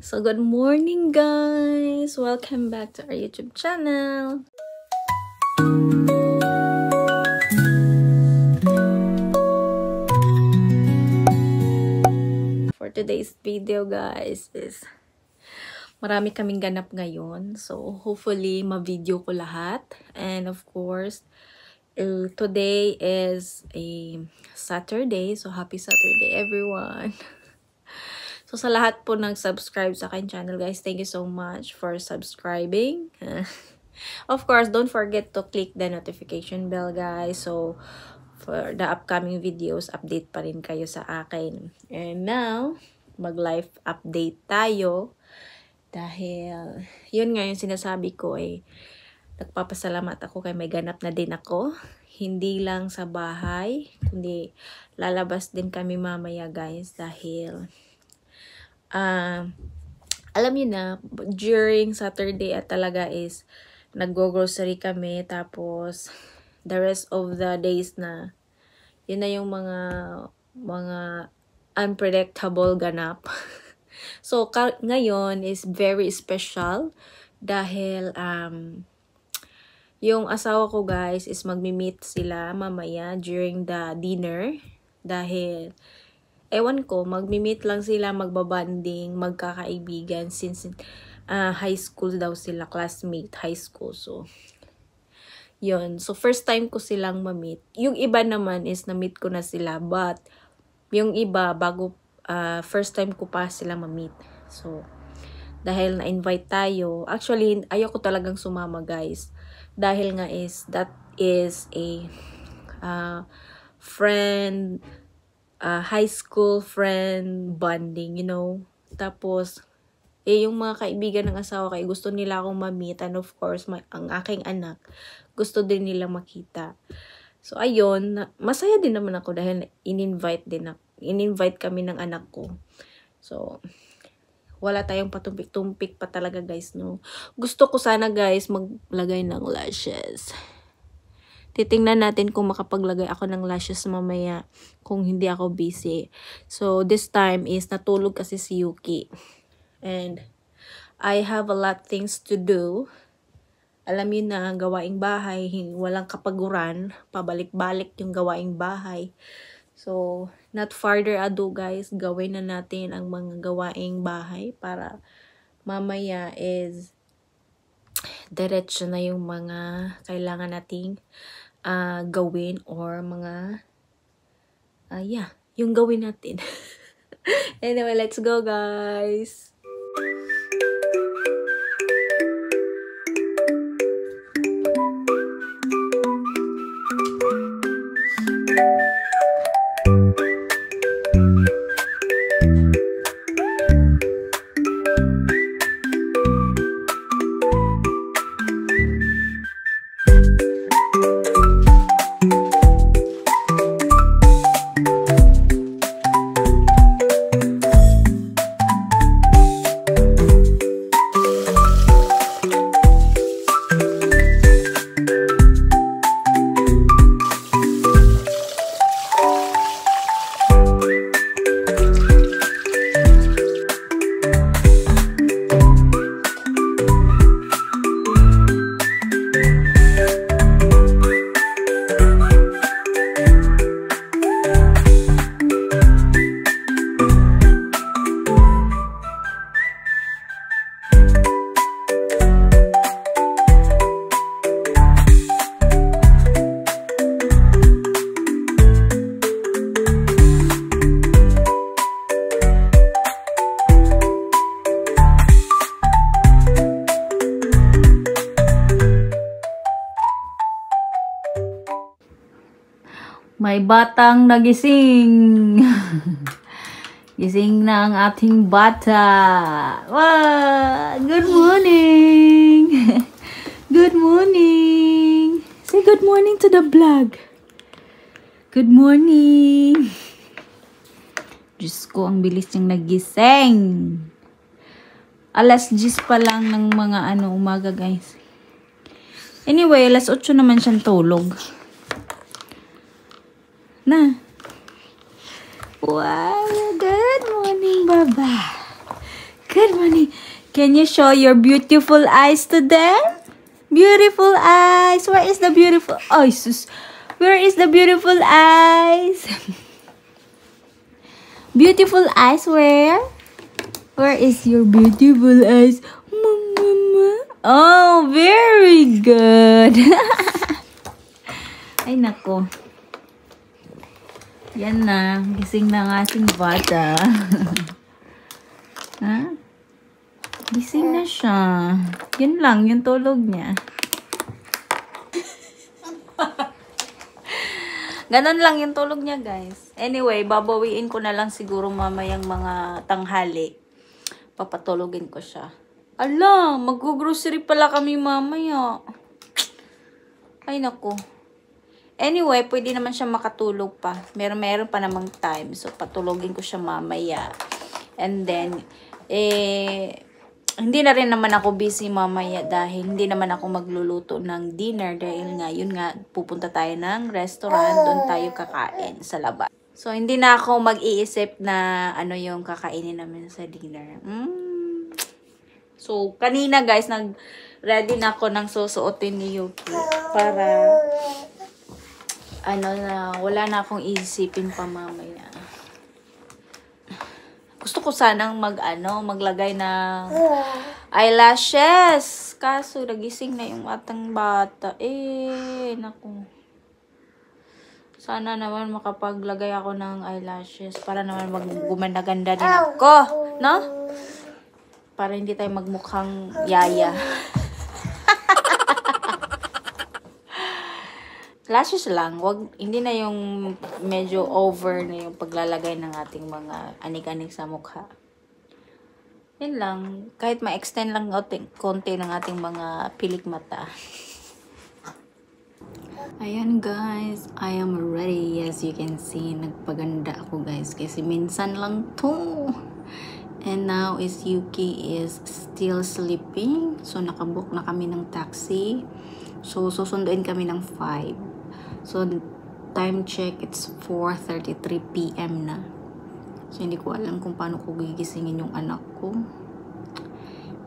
So, good morning guys! Welcome back to our YouTube channel! For today's video guys is marami kaming ganap ngayon. So, hopefully ma-video ko lahat. And of course, today is a Saturday. So, happy Saturday everyone! So, sa lahat po nag-subscribe sa akin channel, guys, thank you so much for subscribing. Of course, don't forget to click the notification bell, guys. So, for the upcoming videos, update pa rin kayo sa akin. And now, mag-life update tayo. Dahil, yun nga yung sinasabi ko nagpapasalamat ako kay may ganap na din ako. Hindi lang sa bahay, kundi lalabas din kami mamaya, guys. Dahil, alam niyo na, during Saturday talaga is nag-grocery kami. Tapos, the rest of the days na, yun na yung mga unpredictable ganap. So, ngayon is very special. Dahil, yung asawa ko guys is magmi-meet sila mamaya during the dinner. Dahil, ewan ko, magmi-meet lang sila, magbabanding, magkakaibigan since high school daw sila, classmate, high school. So, yun. So, first time ko silang ma-meet. Yung iba naman is na-meet ko na sila, but yung iba, first time ko pa sila ma-meet. So, dahil na-invite tayo, actually, ayoko talagang sumama, guys. Dahil nga that is a high school friend bonding, you know. Tapos, yung mga kaibigan ng asawa ko, gusto nila akong ma-meet. And of course, ang aking anak, gusto din nila makita. So, ayun, masaya din naman ako dahil in-invite kami ng anak ko. So, wala tayong patumpik-tumpik pa talaga, guys, no. Gusto ko sana, guys, maglagay ng lashes. Titingnan natin kung makapaglagay ako ng lashes mamaya kung hindi ako busy. So, this time is natulog kasi si Yuki. And, I have a lot things to do. Alam niyo na, gawaing bahay, walang kapaguran. Pabalik-balik yung gawaing bahay. So, not further ado guys, gawin na natin ang mga gawaing bahay para mamaya is diretso na yung mga kailangan nating gawin or mga yung gawin natin. Anyway, let's go guys. May batang nagising. Gising na ang ating bata. Wow! Good morning! Good morning! Say good morning to the vlog. Good morning! Diyos ko, ang bilis niyang nagising. Alas 10 pa lang ng mga umaga, guys. Anyway, alas 8 naman siyang tulog. Na. Wow, good morning, Baba. Good morning. Can you show your beautiful eyes to them? Beautiful eyes. Where is the beautiful eyes? Where is the beautiful eyes? Beautiful eyes, where? Where is your beautiful eyes? Mama. Oh, very good. Ay, nako. Yan na. Gising na nga ating bata. Ha? Gising na siya. Yun lang, yung tulog niya. Ganon lang yung tulog niya, guys. Anyway, babawiin ko na lang siguro mamayang mga tanghali. Papatulogin ko siya. Ala, mag-grocery pala kami mamaya. Ay, naku. Anyway, pwede naman siya makatulog pa. Meron pa namang time. So, patulogin ko siya mamaya. And then, hindi na rin naman ako busy mamaya dahil hindi naman ako magluluto ng dinner dahil nga, yun nga, pupunta tayo ng restaurant, doon tayo kakain sa labas. So, hindi na ako mag-iisip na ano yung kakainin namin sa dinner. So, kanina guys, nag-ready na ako ng susuotin ni Yuki para wala na akong isipin pa mamaya. Gusto ko sanang maglagay ng eyelashes. Kaso, nagising na yung atang bata. Naku. Sana naman makapaglagay ako ng eyelashes para naman gumanda-ganda din ako. No? Para hindi tayo magmukhang yaya. Lashes lang, hindi na yung medyo over na yung paglalagay ng ating mga anik-anik sa mukha. Yun lang, kahit ma-extend lang konti ng ating mga pilik mata. Ayan guys, I am ready. As you can see, nagpaganda ako guys kasi minsan lang to. And now is Yuki is still sleeping. So nakabook na kami ng taxi. So susunduin kami ng 5. So, time check, it's 4:33 PM na. So, hindi ko alam kung paano ko gigisingin yung anak ko.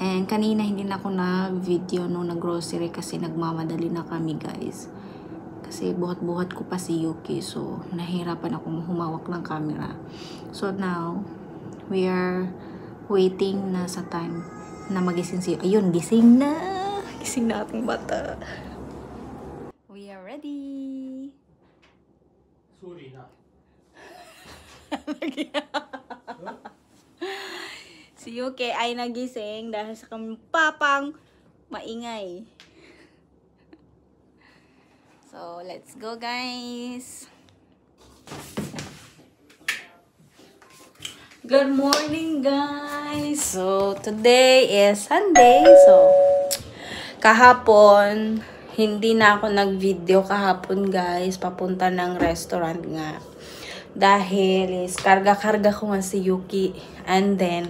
And, kanina hindi na ako na-video nung nag-grocery kasi nagmamadali na kami, guys. Kasi buhat-buhat ko pa si Yuki. So, nahirapan akong humawak ng camera. So, now, we are waiting na sa time na magising si Yuki. Ayun, gising na! Gising na ating bata. We are ready! Sorry na. Si Yuki ay nagising dahil sa kami papang maingay. So, let's go guys! Good morning guys! So, today is Sunday. So, kahapon, hindi na ako nag-video kahapon guys, papunta ng restaurant nga. Dahil is karga-karga ko nga si Yuki. And then,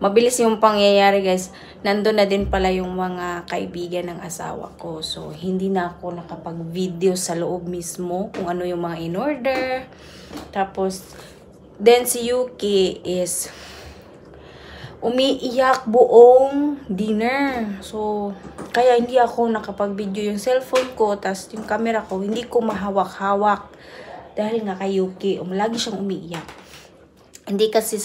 mabilis yung pangyayari guys. Nandun na din pala yung mga kaibigan ng asawa ko. So, hindi na ako nakapag-video sa loob mismo kung ano yung mga in-order. Tapos, then si Yuki is umiiyak buong dinner. So, kaya hindi ako nakapag-video yung cellphone ko, tas yung camera ko, hindi ko mahawak-hawak. Dahil nga kay Yuki, lagi siyang umiiyak. Hindi kasi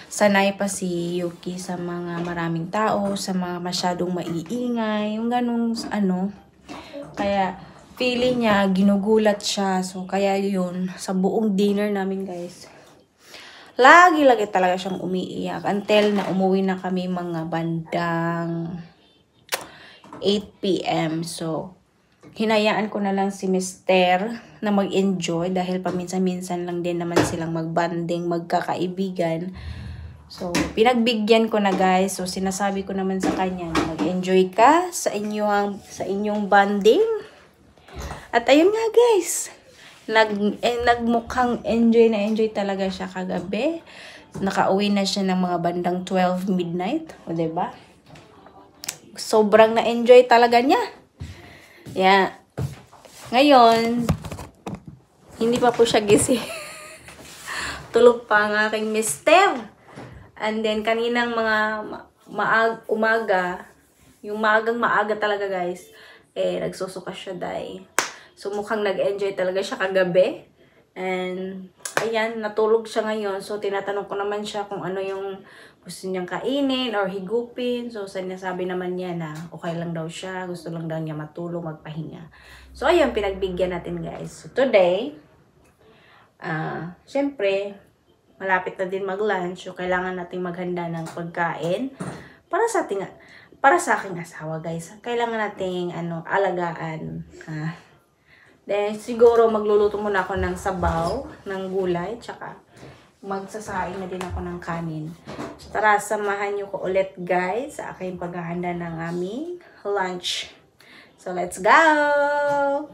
sanay pa si Yuki sa mga maraming tao, sa mga masyadong maiingay, yung ganung Kaya, feeling niya, ginugulat siya. So, kaya yun, sa buong dinner namin guys, lagi talaga siyang umiiyak until na umuwi na kami mga bandang 8 PM. So, hinayaan ko na lang si Mister na mag-enjoy dahil paminsan-minsan lang din naman silang mag-banding, magkakaibigan. So, pinagbigyan ko na guys. So, sinasabi ko naman sa kanya na mag-enjoy ka sa inyong banding. At ayun nga guys, nagmukhang enjoy talaga siya kagabi. Nakauwi na siya ng mga bandang 12 midnight. O, diba? Sobrang na-enjoy talaga niya. Yeah. Ngayon, hindi pa po siya gising. Tulog pa ang aking mister. And then, kaninang mga umaga, yung maaga talaga guys, nagsusuka siya dahil. So mukhang nag-enjoy talaga siya kagabi. And ayan, natulog siya ngayon. So tinatanong ko naman siya kung ano yung gusto niyang kainin or higupin. So sinasabi naman niya na okay lang daw siya, gusto lang daw niya matulog, magpahinga. So ayun, pinagbigyan natin guys. So today, syempre, malapit na din mag-lunch. So kailangan nating maghanda ng pagkain para sa aking asawa guys. Kailangan nating alagaan. Then siguro magluluto muna ako ng sabaw, ng gulay, tsaka magsasaing na din ako ng kanin. So tara, samahan niyo ko ulit guys sa aking paghahanda ng aming lunch. So let's go!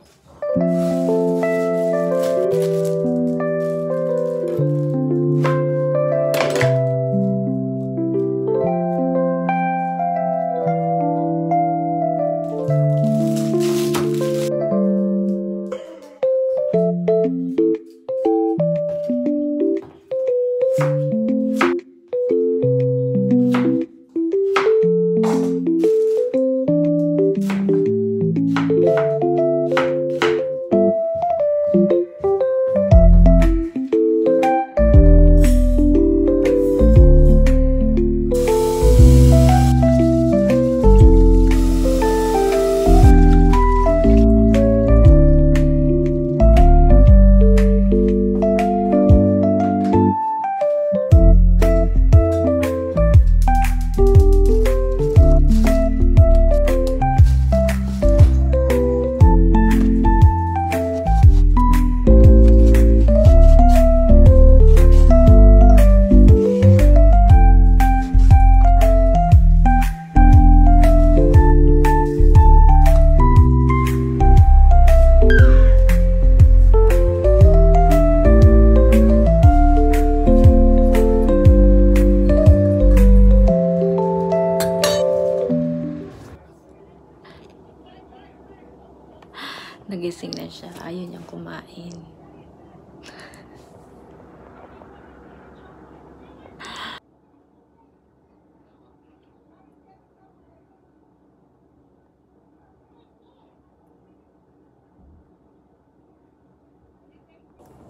Nagising na siya. Ayaw niyang kumain.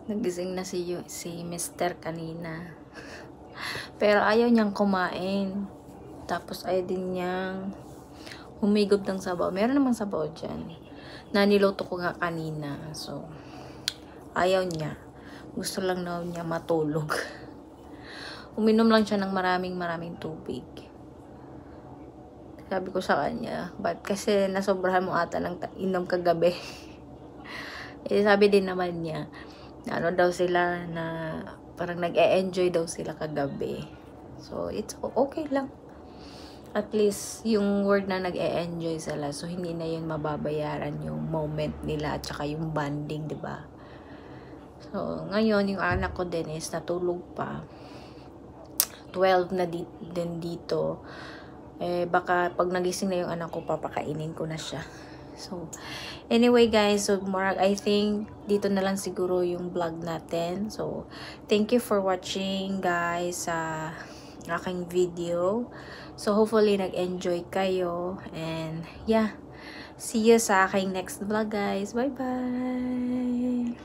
Nagising na si Mr. kanina. Pero ayaw niyang kumain. Tapos ayaw din niyang humigop ng sabaw. Meron namang sabaw dyan. Naniluto ko nga kanina. So, ayaw niya. Gusto lang daw niya matulog. Uminom lang siya ng maraming tubig. Sabi ko sa kanya, ba't kasi nasobrahan mo ata ng inom kagabi? Sabi din naman niya, na ano daw sila, na parang nag-e-enjoy daw sila kagabi. So, it's okay lang. At least, yung word na nag-e-enjoy sila. So, hindi na yun mababayaran yung moment nila at saka yung bonding, diba? So, ngayon, yung anak ko din is natulog pa. 12 na din dito. Baka pag nagising na yung anak ko, papakainin ko na siya. So, anyway guys, so I think dito na lang siguro yung vlog natin. So, thank you for watching guys sa aking video. So, hopefully, nag-enjoy kayo. And, yeah. See you sa aking next vlog, guys. Bye-bye!